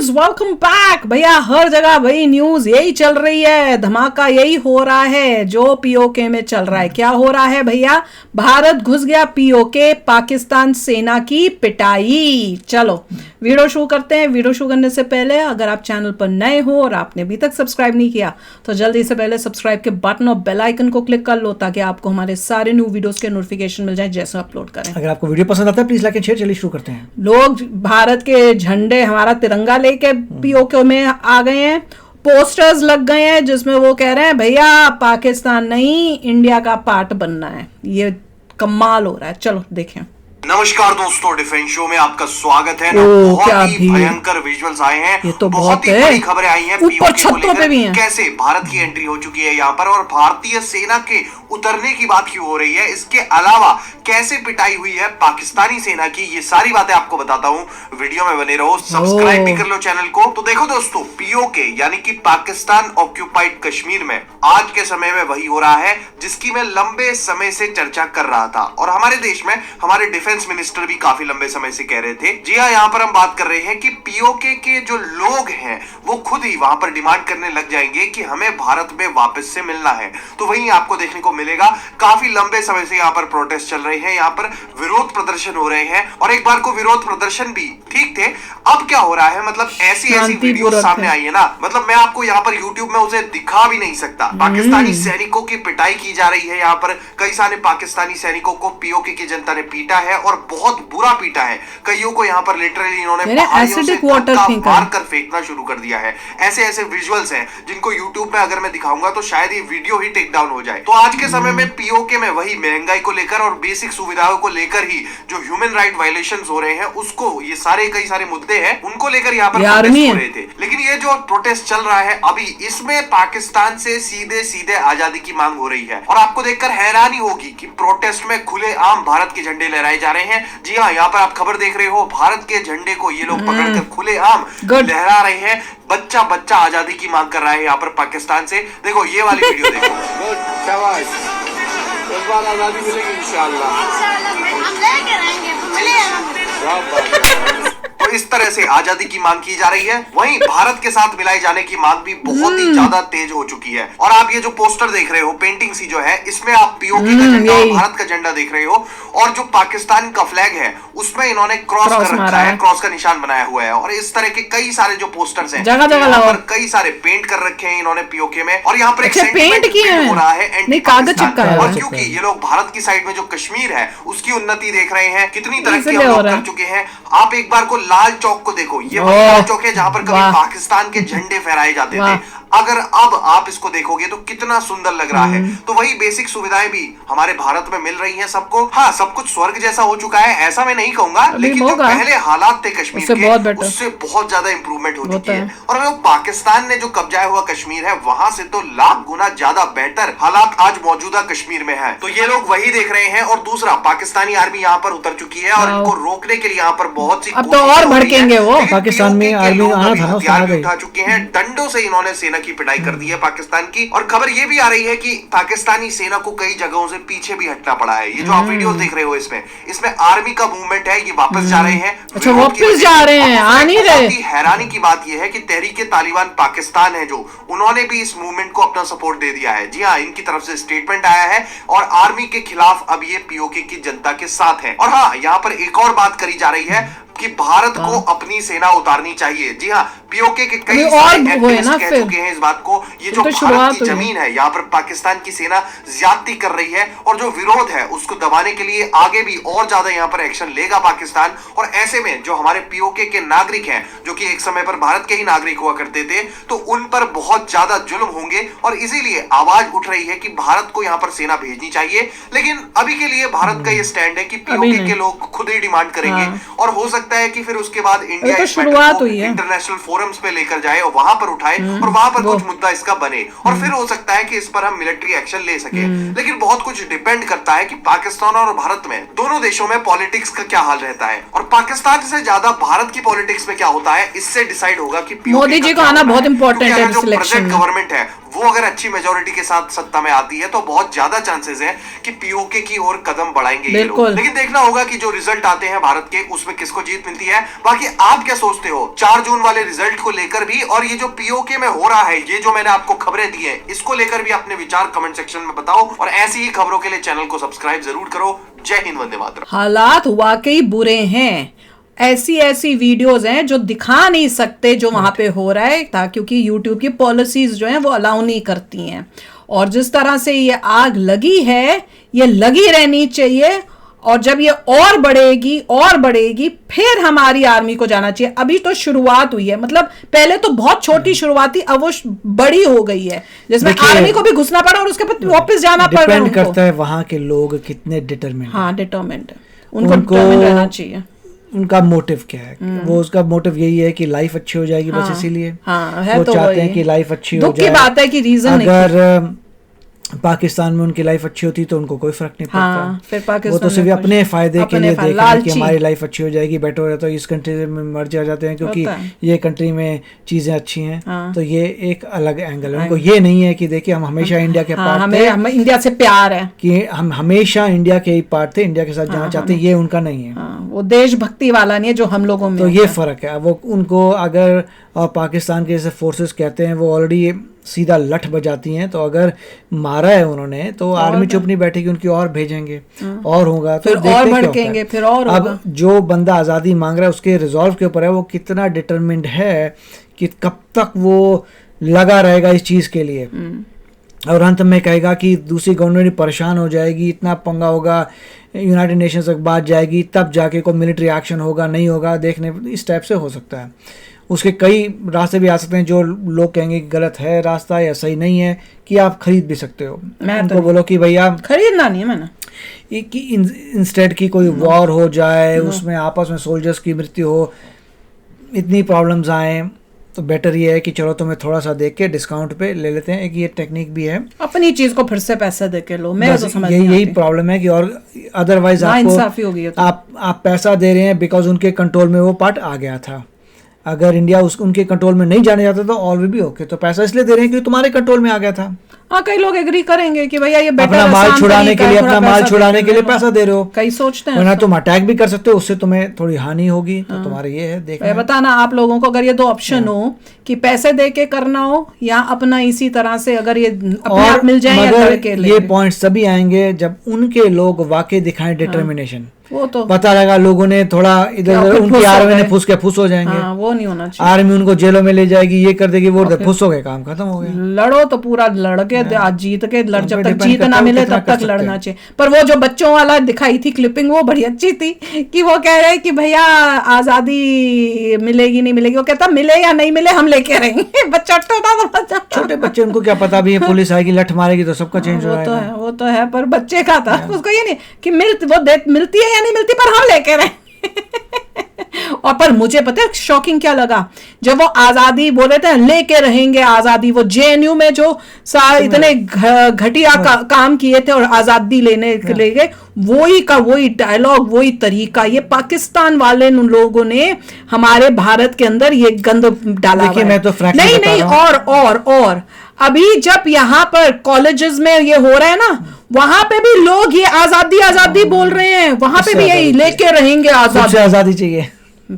Friends welcome back. भैया हर जगह भाई न्यूज यही चल रही है, धमाका यही हो रहा है जो पीओके में चल रहा है। क्या हो रहा है भैया? भारत घुस गया पीओके, पाकिस्तान सेना की पिटाई। चलो वीडियो शुरू करते हैं। वीडियो शुरू करने से पहले अगर आप चैनल पर नए हो और आपने अभी तक सब्सक्राइब नहीं किया तो जल्दी से पहले सब्सक्राइब के बटन और बेल आइकन को क्लिक कर लो ताकि आपको हमारे सारे न्यू वीडियोस के नोटिफिकेशन मिल जाए जैसे अपलोड करें। अगर आपको वीडियो पसंद आता है प्लीज लाइक एंड शेयर। चलिए शुरू करते हैं। लोग भारत के झंडे, हमारा तिरंगा लेके पीओके में आ गए हैं। पोस्टर्स लग गए हैं जिसमें वो कह रहे हैं भैया पाकिस्तान नहीं इंडिया का पार्ट बनना है। ये कमाल हो रहा है। चलो देखें। नमस्कार दोस्तों, डिफेंस शो में आपका स्वागत है ना। बहुत ही भयंकर विजुअल्स आए हैं। ये तो बहुत ही बड़ी खबरें आई हैं ऊपर छतों पे भी हैं। कैसे भारत की एंट्री हो चुकी है यहाँ पर और भारतीय सेना के उतरने की बात क्यों हो रही है, इसके अलावा कैसे पिटाई हुई है पाकिस्तानी सेना की, ये सारी बातें आपको बताता हूँ। वीडियो में बने रहो, सब्सक्राइब भी कर लो चैनल को। तो देखो दोस्तों, पीओके यानी कि पाकिस्तान ऑक्यूपाइड कश्मीर में आज के समय में वही हो रहा है जिसकी मैं लंबे समय से चर्चा कर रहा था और हमारे देश में हमारे डिफेंस मिनिस्टर भी काफी लंबे समय से कह रहे थे। जी हाँ, यहाँ पर हम बात कर रहे हैं कि पीओके के जो लोग हैं वो खुद ही वहां पर डिमांड करने लग जाएंगे कि हमें भारत में वापस से मिलना है। तो वही आपको देखने को मिलेगा। काफी लंबे समय से यहाँ पर प्रोटेस्ट चल रहे हैं, यहाँ पर विरोध प्रदर्शन हो रहे हैं और एक बार को विरोध प्रदर्शन भी ठीक थे। अब क्या हो रहा है, मतलब ऐसी वीडियो सामने आई है ना, मतलब मैं आपको यहाँ पर यूट्यूब में उसे दिखा भी नहीं सकता। पाकिस्तानी सैनिकों की पिटाई की जा रही है। यहाँ पर कई सारे पाकिस्तानी सैनिकों को पीओके की जनता ने पीटा है और बहुत बुरा पीटा है। कईयों को यहाँ पर लिटरली इन्होंने एसिडिक वाटर मार कर फेंकना शुरू कर दिया है। ऐसे ऐसे विजुअल्स हैं जिनको यूट्यूब में अगर मैं दिखाऊंगा तो शायद ये वीडियो ही टेक डाउन हो जाए। तो आज के समय में पीओके में वही महंगाई को लेकर और बेसिक सुविधाओं को लेकर ही जो ह्यूमन राइट वायलेशंस हो रहे हैं उसको, ये सारे कई सारे मुद्दे हैं उनको लेकर यहाँ पर प्रोटेस्ट हो रहे थे। लेकिन ये जो प्रोटेस्ट चल रहा है अभी, इसमें पाकिस्तान से सीधे सीधे आजादी की मांग हो रही है और आपको देखकर हैरानी होगी कि प्रोटेस्ट में खुले आम भारत के झंडे लहराए जा रहे हैं। जी हाँ, यहाँ पर आप खबर देख रहे हो, भारत के झंडे को ये लोग पकड़कर खुले आम लहरा रहे हैं। बच्चा बच्चा आजादी की मांग कर रहा है यहाँ पर पाकिस्तान से। देखो ये वाली वीडियो देखो। इस बार आजादी मिलेगी इंशाल्लाह। हम लेके रहेंगे, तो इस तरह से आजादी की मांग की जा रही है। वहीं भारत के साथ मिलाए जाने की मांग भी बहुत ही ज्यादा तेज हो चुकी है। और आप ये जो पोस्टर देख रहे हो, पेंटिंग सी जो है, इसमें आप पीओके का झंडा और भारत का झंडा देख रहे हो और जो पाकिस्तान का फ्लैग है उसमें इन्होंने क्रॉस कर रखा है, क्रॉस का निशान बनाया हुआ है। और इस तरह के कई सारे जो पोस्टर्स हैं जगह जगह पर कई सारे पेंट कर रखे हैं इन्होंने पीओके में। और यहाँ पर एक पेंट हो रहा है एंटी कागज चिपका है। और क्योंकि ये लोग भारत की साइड में जो कश्मीर है उसकी उन्नति देख रहे हैं, कितनी तरक्की हम लोग कर चुके हैं। आप एक बार को लाल चौक को देखो, ये वही लाल चौक है जहां पर कभी पाकिस्तान के झंडे फहराए जाते थे। अगर अब आप इसको देखोगे तो कितना सुंदर लग रहा है। तो वही बेसिक सुविधाएं भी हमारे भारत में मिल रही हैं सबको। हाँ, सब कुछ स्वर्ग जैसा हो चुका है ऐसा मैं नहीं कहूंगा, लेकिन जो पहले हालात थे कश्मीर के उससे बहुत ज्यादा इंप्रूवमेंट हो चुकी है। और वो पाकिस्तान ने जो कब्जा हुआ कश्मीर है वहां से तो लाख गुना ज्यादा बेहतर हालात आज मौजूदा कश्मीर में है। तो ये लोग वही देख रहे हैं। और दूसरा, पाकिस्तानी आर्मी यहाँ पर उतर चुकी है और इनको रोकने के लिए यहाँ पर बहुत सी अब तो और भड़केंगे वो। पाकिस्तान में आर्मी हथियार भी उठा चुके हैं, डंडों से इन्होंने सेना की पिटाई कर दी है पाकिस्तान की। और खबर ये भी आ रही है कि पाकिस्तानी सेना को कई जगहों से पीछे भी हटना पड़ा है। ये जो आप वीडियो देख रहे हो इसमें आर्मी का मूवमेंट है, ये वापस जा रहे हैं। अच्छा, वापस जा रहे हैं, आ नहीं रहे। हैरानी की बात यह है कि तहरीके तालिबान पाकिस्तान है जो, उन्होंने भी इस मूवमेंट को अपना सपोर्ट दे दिया है। जी हाँ, इनकी तरफ से स्टेटमेंट आया है और आर्मी के खिलाफ अब ये पीओके की जनता के साथ है। और हाँ, यहाँ पर एक और बात करी जा रही है कि भारत को अपनी सेना उतारनी चाहिए। जी हाँ, पीओके के कई सारे एक्टिविस्ट कह चुके हैं इस बात को। ये जो भारत की जमीन है यहाँ पर पाकिस्तान की सेना ज्यादती कर रही है और जो विरोध है उसको दबाने के लिए आगे भी और ज्यादा यहाँ पर एक्शन लेगा पाकिस्तान। और ऐसे में जो हमारे पीओके के नागरिक हैं जो कि एक समय पर भारत के ही नागरिक हुआ करते थे, तो उन पर बहुत ज्यादा जुल्म होंगे। और इसीलिए आवाज उठ रही है कि भारत को यहाँ पर सेना भेजनी चाहिए। लेकिन अभी के लिए भारत का ये स्टैंड है कि पीओके के लोग खुद ही डिमांड करेंगे और हो सकता है कि फिर उसके बाद इंडिया इस मैटर को इंटरनेशनल फोरम्स पे लेकर जाए और वहां पर उठाए और वहां पर कुछ मुद्दा इसका बने और फिर हो सकता है कि इस पर हम मिलिट्री एक्शन ले सके। लेकिन बहुत कुछ डिपेंड करता है कि पाकिस्तान और भारत में, दोनों देशों में पॉलिटिक्स का क्या हाल रहता है और पाकिस्तान से ज्यादा भारत की पॉलिटिक्स में क्या होता है, इससे डिसाइड होगा कि मोदी जी को आना बहुत इंपॉर्टेंट है। जो प्रेजेंट गवर्नमेंट है वो अगर अच्छी मेजोरिटी के साथ सत्ता में आती है तो बहुत ज्यादा चांसेस है कि पीओके की ओर कदम बढ़ाएंगे ये लोग। लेकिन देखना होगा कि जो रिजल्ट आते हैं भारत के उसमें किसको जीत मिलती है। बाकी आप क्या सोचते हो 4 जून वाले रिजल्ट रिजल्ट को लेकर भी और ये जो पीओके में हो रहा है, ये जो मैंने आपको खबरें दी है, इसको लेकर भी अपने विचार कमेंट सेक्शन में बताओ और ऐसी ही खबरों के लिए चैनल को सब्सक्राइब जरूर करो। जय हिंद, वंदे मातरम। हालात वाकई बुरे हैं, ऐसी ऐसी वीडियोस हैं जो दिखा नहीं सकते जो वहां पे हो रहा है था, क्योंकि यूट्यूब की पॉलिसीज जो हैं वो अलाउ नहीं करती हैं। और जिस तरह से ये आग लगी है, ये लगी रहनी चाहिए, और जब ये और बढ़ेगी फिर हमारी आर्मी को जाना चाहिए। अभी तो शुरुआत हुई है, मतलब पहले तो बहुत छोटी शुरुआत थी, अब वो बड़ी हो गई है, जिसमें आर्मी को भी घुसना पड़ा और उसके बाद वापस जाना पड़ रहा है। डिपेंड करता है वहां के लोग कितने डिटरमिन्ड। हाँ, डिटरमिन्ड है, उनको डिटरमिन्ड रहना चाहिए। उनका मोटिव क्या है? वो उसका मोटिव यही है कि लाइफ अच्छी हो जाएगी, बस इसीलिए वो तो चाहते हैं कि लाइफ अच्छी हो जाए। दुख की बात है कि रीजन अगर पाकिस्तान में उनकी लाइफ अच्छी होती तो उनको कोई फर्क नहीं पड़ता। फिर पाकिस्तान वो तो सिर्फ अपने फायदे के लिए देख रहे हैं कि हमारी लाइफ अच्छी हो जाएगी, बेटर हो जाए तो इस कंट्री में मर जाते हैं क्योंकि ये कंट्री में चीजें अच्छी हैं। तो ये एक अलग एंगल है। उनको ये नहीं है कि देखिए हम हमेशा इंडिया के पार्ट थे, हमें इंडिया से प्यार है, कि हम हमेशा इंडिया के ही पार्ट थे, इंडिया के साथ जाना चाहते हैं, ये उनका नहीं है। वो देशभक्ति वाला नहीं है जो हम लोगों में। तो ये फर्क है। वो उनको अगर पाकिस्तान के जैसे फोर्सेस कहते हैं, वो ऑलरेडी सीधा लठ बजाती हैं, तो अगर मारा है उन्होंने तो आर्मी चुप नहीं बैठेगी, उनकी और भेजेंगे और होगा तो फिर और भड़केंगे, फिर और होगा। अब जो बंदा आज़ादी मांग रहा है उसके रिजॉल्व के ऊपर है, वो कितना डिटरमिन्ड है कि कब तक वो लगा रहेगा इस चीज़ के लिए, और अंत में कहेगा कि दूसरी गवर्नमेंट परेशान हो जाएगी, इतना पंगा होगा, यूनाइटेड नेशंस तक बात जाएगी, तब जाके कोई मिलिट्री एक्शन होगा, नहीं होगा, देखने इस टाइप से हो सकता है। उसके कई रास्ते भी आ सकते हैं जो लोग कहेंगे कि गलत है रास्ता या सही नहीं है, कि आप खरीद भी सकते हो। उनको बोलो कि भैया खरीदना नहीं है मैंने, कि इंस्टेड की कोई वॉर हो जाए, उसमें आपस में सोल्जर्स की मृत्यु हो, इतनी प्रॉब्लम्स आए, तो बेटर ये है कि चलो तुम्हें थोड़ा सा देख के डिस्काउंट पे ले लेते हैं। एक ये टेक्निक भी है, अपनी चीज को फिर से पैसा दे के लो। मैं तो समझ यही प्रॉब्लम है कि और अदरवाइज आपको आप पैसा दे रहे हैं बिकॉज उनके कंट्रोल में वो पार्ट आ गया था। अगर इंडिया उनके कंट्रोल में नहीं जाने जाता तो ऑल भी ओके, तो पैसा इसलिए दे रहे हैं क्योंकि तुम्हारे कंट्रोल में आ गया था। हाँ, कई लोग एग्री करेंगे कि भैया ये अपना माल छुड़ाने के लिए, अपना माल छुड़ाने के लिए पैसा दे रहे हो। कई सोचते हैं वरना तुम अटैक भी कर सकते हो, उससे तुम्हें थोड़ी हानि होगी। तो तुम्हारा ये है देखना, बताना आप लोगों को, अगर ये दो ऑप्शन हो कि पैसे दे के करना हो या अपना इसी तरह से अगर ये अपने आप मिल जाए, मगर ये पॉइंट्स तभी आएंगे जब उनके लोग वाकई दिखाएं डिटर्मिनेशन। वो तो पता लगा लोगों ने थोड़ा इधर उनकी आर्मी ने फुस के फुस हो जाएंगे। वो नहीं होना चाहिए। आर्मी उनको जेलों में ले जाएगी, ये कर देगी, वो फुस हो गए, काम खत्म हो गया। लड़ो तो पूरा लड़के जीत के, जब तक जीत ना मिले तब तक लड़ना चाहिए। पर वो जो बच्चों वाला दिखाई थी क्लिपिंग, वो बड़ी अच्छी थी कि वो कह रहे कि भैया आजादी मिलेगी नहीं मिलेगी, वो कहता मिले या नहीं मिले हम लेके रहेंगे। बच्चा छोटे बच्चे, उनको क्या पता भी पुलिस आएगी लठ मारेगी तो सबका चेंज हो जाएगा। वो तो है, पर बच्चे का था, उसको ये नहीं कि मिलती है या नहीं मिलती, पर हम लेके रहे। और पर मुझे पता है शॉकिंग क्या लगा, जब वो आजादी बोल रहे थे लेके रहेंगे आजादी, वो जेएनयू में जो इतने घटिया काम किए थे और आजादी लेने के लिए, वही डायलॉग, वही तरीका, ये पाकिस्तान वाले लोगों ने हमारे भारत के अंदर ये गंद डाला है। मैं तो नहीं और अभी जब यहाँ पर कॉलेजेस में ये हो रहा है ना, वहां पे भी लोग ये आजादी बोल रहे हैं, वहां पे भी यही लेके रहेंगे आजादी चाहिए।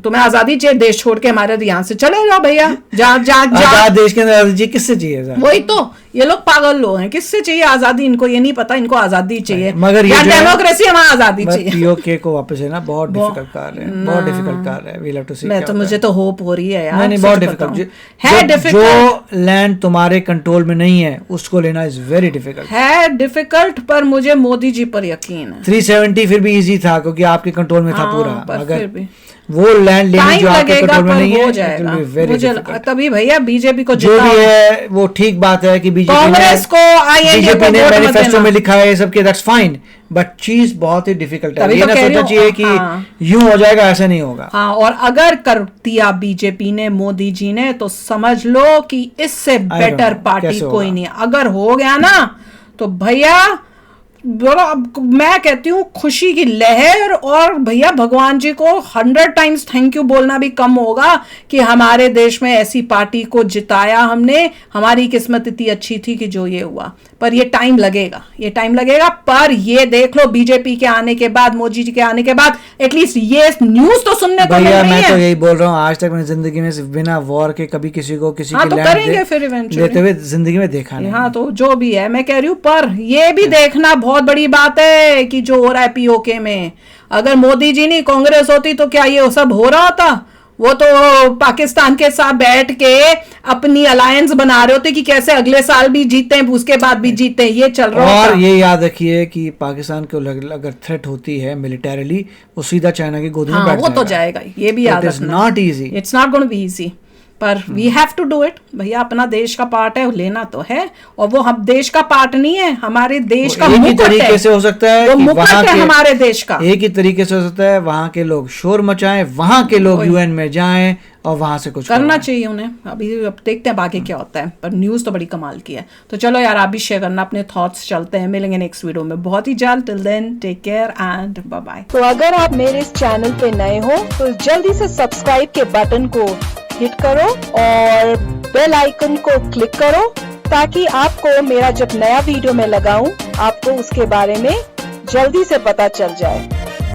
तुम्हें आजादी चाहिए, देश छोड़ के हमारे यहाँ से चले जाओ भैया, देश के अंदर आजादी किससे चाहिए? वही तो, ये लोग पागल लोग हैं, किससे चाहिए आजादी? इनको ये नहीं पता, इनको आजादी चाहिए, मगर ये डेमोक्रेसी हमें आजादी चाहिए। पीओके को वापस है ना, बहुत डिफिकल्ट कार्य है, बहुत डिफिकल्ट कार्य है। वील हैव टू सी। मैं तो मुझे तो होप हो रही है यार, नहीं बहुत डिफिकल्ट है। जो लैंड तुम्हारे कंट्रोल में नहीं है उसको लेना इज वेरी डिफिकल्ट है, डिफिकल्ट। पर मुझे मोदी जी पर यकीन है। 370 फिर भी इजी था क्योंकि आपके कंट्रोल में था पूरा, मगर वो लैंड लेने जो आपके कंट्रोल में नहीं है, मुझे तभी भैया बीजेपी को जो भी है वो ठीक बात है कि बीजेपी ने मैनिफेस्टो में लिखा है सबके, दैट्स फाइन, बट चीज बहुत ही डिफिकल्ट है। ये ना सोचना चाहिए कि यूं हो जाएगा, ऐसा नहीं होगा। हाँ, और अगर कर दिया बीजेपी ने, मोदी जी ने, तो समझ लो कि इससे बेटर पार्टी कोई नहीं है। अगर हो गया ना तो भैया मैं कहती हूँ खुशी की लहर, और भैया भगवान जी को 100 टाइम्स थैंक यू बोलना भी कम होगा कि हमारे देश में ऐसी पार्टी को जिताया हमने। हमारी किस्मत इतनी अच्छी थी कि जो ये हुआ, पर ये टाइम लगेगा, ये टाइम लगेगा। पर ये देख लो बीजेपी के आने के बाद, मोदी जी के आने के बाद एटलीस्ट ये न्यूज तो सुनने को मिल रही है। मैं तो यही बोल रहा हूँ, आज तक मैंने जिंदगी में बिना वॉर के कभी किसी को किसी की लैंड लेते हुए जिंदगी में देखा नहीं। हाँ, तो जो भी है मैं कह रही हूँ, पर ये भी देखना बहुत बड़ी बात है कि जो हो रहा है पीओके में, अगर मोदी जी नहीं कांग्रेस होती तो क्या ये सब हो रहा होता? वो तो पाकिस्तान के साथ बैठ के अपनी अलायंस बना रहे होते कि कैसे अगले साल भी जीते हैं, उसके बाद भी जीते हैं, ये चल रहा है। और ये याद रखिए कि पाकिस्तान को अगर थ्रेट होती है मिलिटरीली, वो सीधा चाइना की गोदी में बैठ जाएगा। वो तो जाएगा, ये भी याद रखना। Not easy, it's not going to be easy, पर we have to do it. भैया अपना देश का पार्ट है, लेना तो है। और वो हम देश का पार्ट नहीं है, हमारे देश का मुकुट है। तरीके से हो सकता है वो मुकुट है हमारे देश का। एक ही तरीके से हो सकता है वहां के लोग शोर मचाएं, वहां के लोग यूएन में जाएं और वहां से कुछ करना चाहिए उन्हें। अभी अब देखते हैं बाकी क्या होता है, पर न्यूज तो बड़ी कमाल की है। तो चलो यार, आप भी शेयर करना अपने थॉट्स। चलते हैं, मिलेंगे नेक्स्ट वीडियो में बहुत ही जल्द। Till then take care and bye bye. तो अगर आप मेरे इस चैनल पे नए हो तो जल्दी से सब्सक्राइब के बटन को हिट करो और बेल आइकन को क्लिक करो, ताकि आपको मेरा जब नया वीडियो मैं लगाऊं आपको उसके बारे में जल्दी से पता चल जाए।